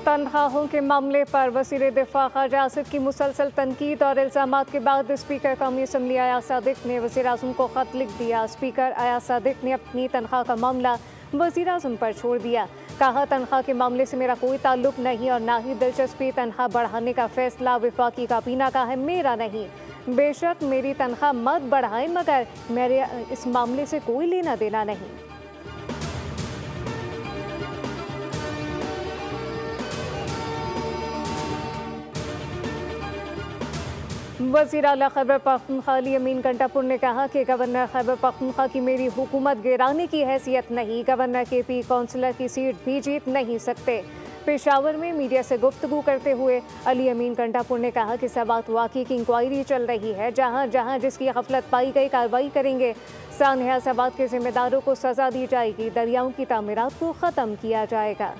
तनख्वाहों के मामले पर वज़ीर दिफा ख़ाजा आसिफ की मुसलसल तनकीद और इल्ज़ामात के बाद स्पीकर कौमी असम्बली अयाज सादिक ने वज़ीर आज़म को ख़त लिख दिया। स्पीकर अयाज सादिक ने अपनी तनख्वाह का मामला वज़ीर आज़म पर छोड़ दिया। कहा, तनख्वाह के मामले से मेरा कोई ताल्लुक नहीं और ना ही दिलचस्पी। तनख्वाह बढ़ाने का फैसला वफाकी काबीना का है, मेरा नहीं। बेशक मेरी तनख्वाह मत बढ़ाएं, मगर मेरे इस मामले से कोई लेना देना नहीं। वज़ीर आला खैबर पख्तूनख्वा अली अमीन कंटापुर ने कहा कि गवर्नर खैबर पख्तूनख्वा की मेरी हुकूमत गिराने की हैसियत नहीं। गवर्नर KP काउंसलर की सीट भी जीत नहीं सकते। पेशावर में मीडिया से गुफ्तगू करते हुए अली अमीन कंटापुर ने कहा कि सबात वाक़ई की इंक्वायरी चल रही है। जहाँ जहाँ जिसकी गफलत पाई गई कार्रवाई करेंगे। सानहा सबात के जिम्मेदारों को सज़ा दी जाएगी। दरियाओं की तामीरात को ख़त्म किया जाएगा।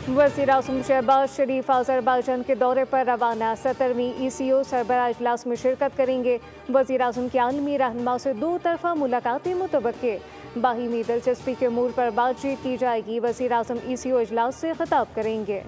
वज़ीर आज़म शहबाज शरीफ अज़रबैजान के दौरे पर रवाना। 17वीं ECO सरबराह इजलास में शिरकत करेंगे। वज़ीर आज़म की आलमी रहनुमा से 2 तरफ़ा मुलाकातें मुतवक्के। बाहिमी दिलचस्पी के अमूर पर बातचीत की जाएगी। वज़ीर आज़म ECO इजलास से खिताब करेंगे।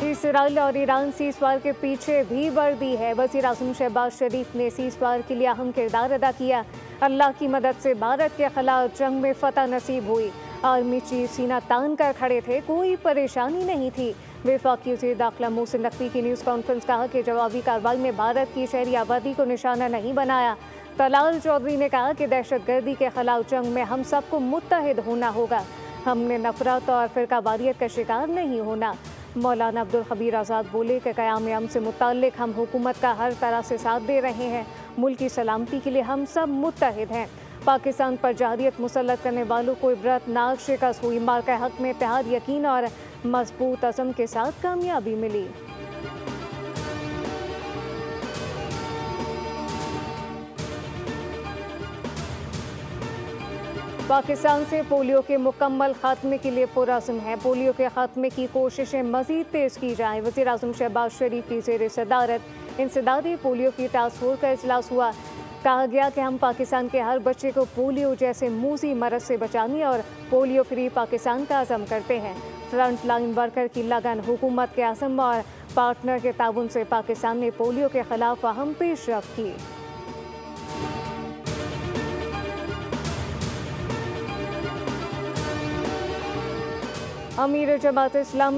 इसराइल और ईरान सीज़फायर के पीछे भी वर्दी है। वज़ीर आज़म शहबाज शरीफ ने सीज़फायर के लिए अहम किरदार अदा किया। अल्लाह की मदद से भारत के खिलाफ जंग में फतह नसीब हुई। आर्मी चीफ सीना तान कर खड़े थे, कोई परेशानी नहीं थी। वफाकी वज़ीर दाखिला मोहसिन नकवी की न्यूज़ कॉन्फ्रेंस कहा कि जवाबी कार्रवाई में भारत की शहरी आबादी को निशाना नहीं बनाया। तलाल चौधरी ने कहा कि दहशतगर्दी के खिलाफ जंग में हम सबको मुत्तहिद होना होगा। हमने नफरत और फिरकावारियत का शिकार नहीं होना। मौलाना अब्दुल खबीर आज़ाद बोले कि क़याम अमन से मुताल्लिक़ हम हुकूमत का हर तरह से साथ दे रहे हैं। मुल्क की सलामती के लिए हम सब मुत्तहिद हैं। पाकिस्तान पर जहरियत मुसल्लत करने वालों को इबरतनाक शिकस्त हुई। मार्का हक में इत्तेहाद, यकीन और मजबूत अज़म के साथ कामयाबी मिली। पाकिस्तान से पोलियो के मुकम्मल खात्मे के लिए पुरअज़्म है। पोलियो के खात्मे की कोशिशें मज़ीद तेज़ की जाएँ। वज़ीर आज़म शहबाज शरीफ की ज़ेर सदारत इंसदादी पोलियो की टास्क फोर्स का इजलास हुआ। कहा गया कि हम पाकिस्तान के हर बच्चे को पोलियो जैसे मूसी मरज़ से बचाने और पोलियो फ्री पाकिस्तान का अज़म करते हैं। फ्रंट लाइन वर्कर की लगन, हुकूमत के अज़म और पार्टनर के ताउन से पाकिस्तान ने पोलियो के खिलाफ अहम पेशरफ्त की। अमीर जमात इस्लामी